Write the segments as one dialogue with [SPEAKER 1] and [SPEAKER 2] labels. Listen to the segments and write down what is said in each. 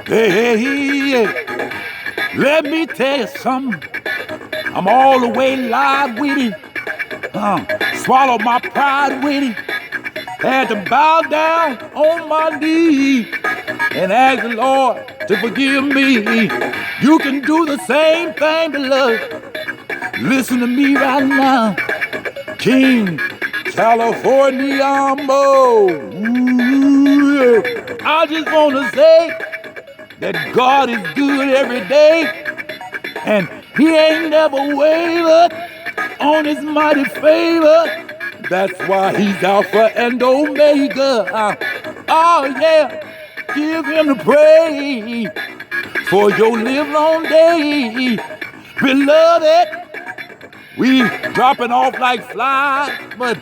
[SPEAKER 1] Hey, let me tell you something. I'm all the way live with it. Swallow my pride with it. Had to bow down on my knees and ask the Lord to forgive me. You can do the same thing, beloved. Listen to me right now. King CaliforNiamo. Ooh, I just want to say that God is good every day, and He ain't never wavered on His mighty favor. That's why He's Alpha and Omega. Oh yeah, give Him the praise for your livelong day. Beloved, we dropping off like flies, but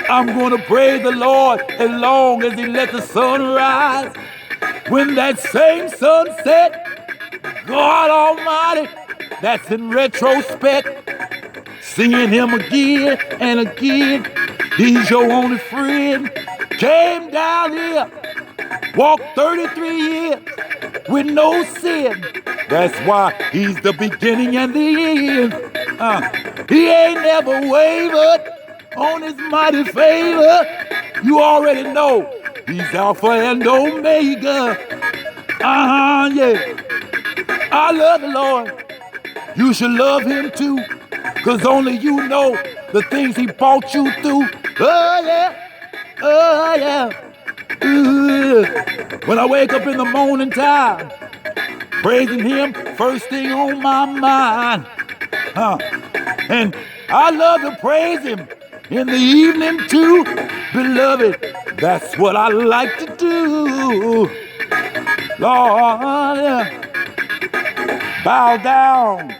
[SPEAKER 1] I'm gonna praise the Lord as long as He lets the sun rise. When that same sunset, God Almighty, that's in retrospect, seeing Him again and again. He's your only friend. Came down here, walked 33 years with no sin. That's why He's the beginning and the end. He ain't never wavered on His mighty favor. You already know He's Alpha and Omega. Yeah. I love the Lord. You should love Him too, cause only you know the things He brought you through. Oh yeah, oh yeah. When I wake up in the morning time, praising Him first thing on my mind. And I love to praise Him in the evening too. Beloved, that's what I like to do. Lord, bow down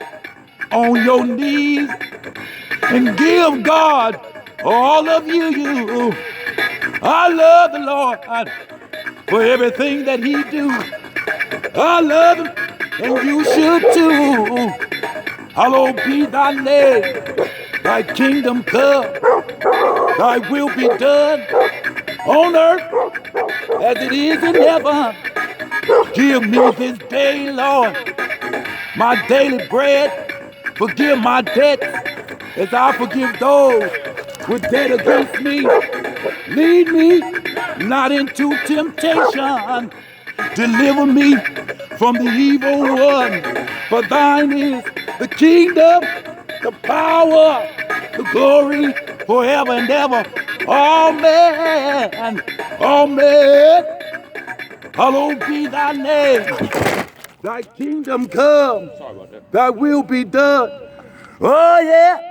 [SPEAKER 1] on your knees and give God all of you. I love the Lord for everything that He do. I love Him, and you should too. Hallowed be Thy name, Thy kingdom come, Thy will be done on earth as it is in heaven. Give me this day, Lord, my daily bread. Forgive my debts as I forgive those who debt against me. Lead me not into temptation. Deliver me from the evil one. For Thine is the kingdom, the power, the glory, forever and ever. Amen. Amen. Hallowed be Thy name. Thy kingdom come. Thy will be done. Oh yeah.